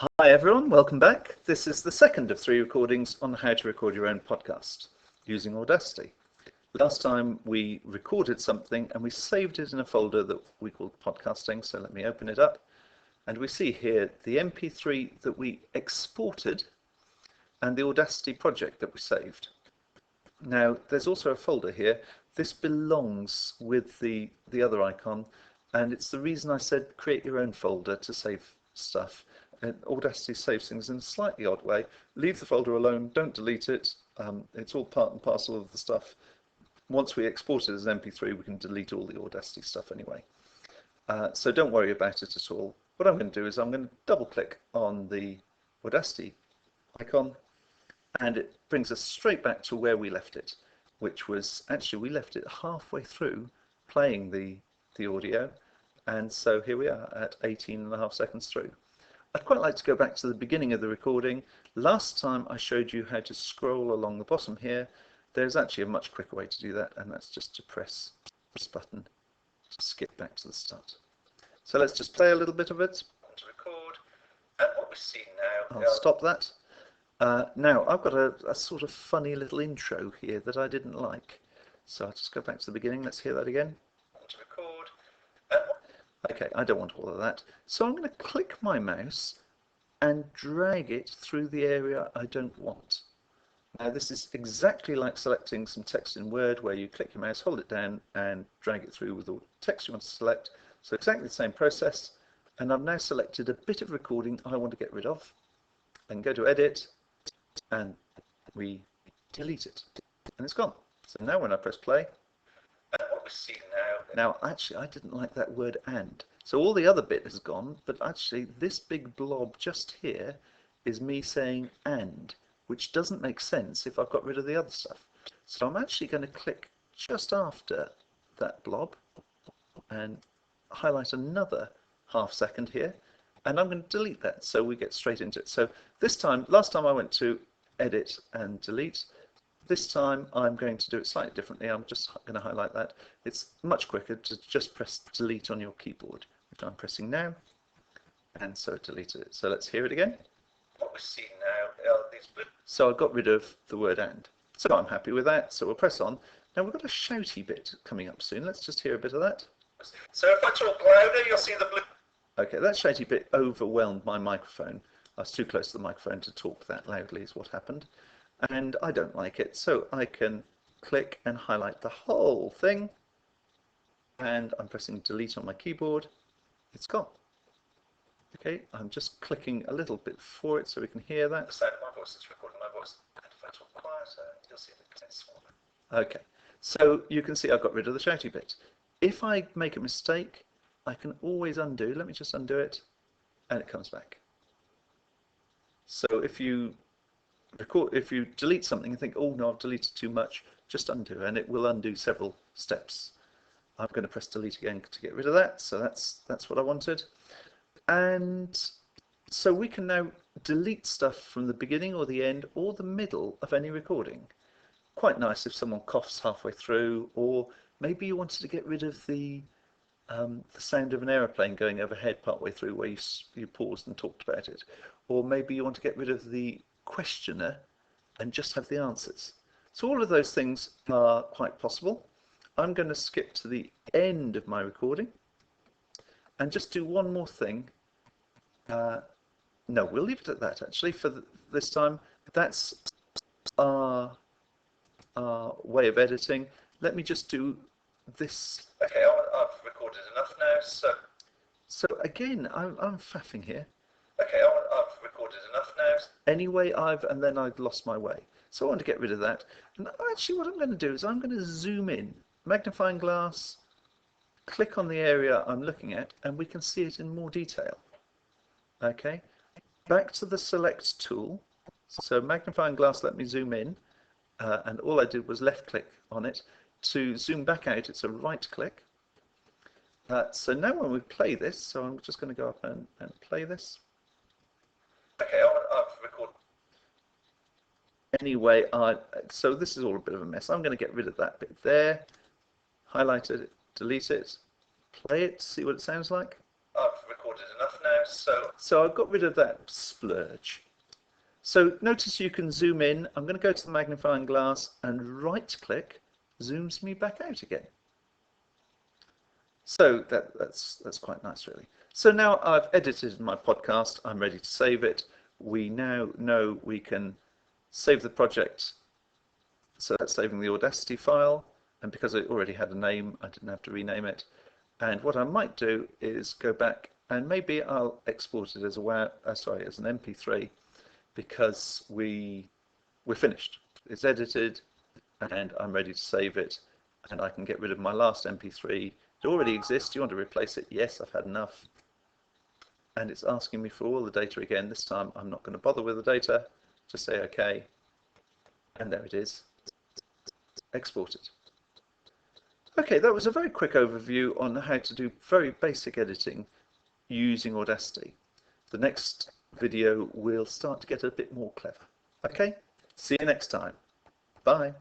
Hi everyone, welcome back. This is the second of 3 recordings on how to record your own podcast using Audacity. Last time we recorded something and we saved it in a folder that we called Podcasting, so let me open it up. And we see here the MP3 that we exported and the Audacity project that we saved. Now there's also a folder here. This belongs with the other icon, and it's the reason I said create your own folder to save stuff. And Audacity saves things in a slightly odd way. Leave the folder alone, don't delete it. It's all part and parcel of the stuff. Once we export it as MP3, we can delete all the Audacity stuff anyway. So don't worry about it at all. What I'm going to do is I'm going to double click on the Audacity icon, and it brings us straight back to where we left it, which was actually we left it halfway through playing the audio, and so here we are at 18.5 seconds through. I'd quite like to go back to the beginning of the recording. Last time I showed you how to scroll along the bottom here. There's actually a much quicker way to do that, and that's just to press this button to skip back to the start. So let's just play a little bit of it. To record, and what we see now. I'll stop that. Now I've got a sort of funny little intro here that I didn't like. So I'll just go back to the beginning. Let's hear that again. To record. Okay, I don't want all of that. So I'm going to click my mouse and drag it through the area I don't want. Now this is exactly like selecting some text in Word, where you click your mouse, hold it down and drag it through with the text you want to select. So exactly the same process, and I've now selected a bit of recording I want to get rid of. I can go to Edit and we delete it, and it's gone. So now when I press play, and what we see now, actually I didn't like that word "and", so all the other bit has gone, but actually this big blob just here is me saying "and", which doesn't make sense if I've got rid of the other stuff. So I'm actually going to click just after that blob and highlight another half second here, and I'm going to delete that so we get straight into it. So this time, last time I went to Edit and Delete. This time I'm going to do it slightly differently. I'm just going to highlight that. It's much quicker to just press delete on your keyboard, which I'm pressing now, and so it deleted it. So let's hear it again. What we see now are these blue. So I got rid of the word "and". So I'm happy with that. So we'll press on. Now we've got a shouty bit coming up soon. Let's just hear a bit of that. So if I talk louder, you'll see the blue. Okay, that shouty bit overwhelmed my microphone. I was too close to the microphone to talk that loudly is what happened. And I don't like it, so I can click and highlight the whole thing, and I'm pressing delete on my keyboard. It's gone. Okay, I'm just clicking a little bit for it so we can hear that. The sound of my voice is recording my voice. And if I talk quieter, you'll see that it's smaller. Okay, so you can see I've got rid of the shouty bit. If I make a mistake, I can always undo. Let me just undo it, and it comes back. So if you delete something and think, oh no, I've deleted too much, just undo, and it will undo several steps. I'm going to press delete again to get rid of that, so that's what I wanted. And so we can now delete stuff from the beginning or the end or the middle of any recording. Quite nice if someone coughs halfway through, or maybe you wanted to get rid of the sound of an aeroplane going overhead partway through where you paused and talked about it. Or maybe you want to get rid of the questioner and just have the answers. So all of those things are quite possible. I'm going to skip to the end of my recording and just do one more thing. No, we'll leave it at that actually for this time. That's our way of editing. Let me just do this. Okay, I've recorded enough now. So again, I'm faffing here. Okay, I've recorded enough now. Anyway, and then I've lost my way. So I want to get rid of that. And actually what I'm going to do is I'm going to zoom in, magnifying glass, click on the area I'm looking at, and we can see it in more detail. Okay, back to the select tool. So magnifying glass let me zoom in, and all I did was left click on it. To zoom back out, it's a right click. So now when we play this, so I'm just going to go up and play this. Okay, I've recorded. Anyway, so this is all a bit of a mess. I'm going to get rid of that bit there, highlight it, delete it, play it, see what it sounds like. I've recorded enough now, So I've got rid of that splurge. So notice you can zoom in. I'm going to go to the magnifying glass and right click, zooms me back out again. So that's quite nice, really. So now I've edited my podcast. I'm ready to save it. We now know we can save the project. So that's saving the Audacity file. And because it already had a name, I didn't have to rename it. And what I might do is go back and maybe I'll export it as as an MP3, because we're finished. It's edited and I'm ready to save it, and I can get rid of my last MP3. It already exists. Do you want to replace it? Yes, I've had enough. And it's asking me for all the data again. This time I'm not going to bother with the data. Just say OK. And there it is. Exported. Okay, that was a very quick overview on how to do very basic editing using Audacity. The next video will start to get a bit more clever. Okay, see you next time. Bye.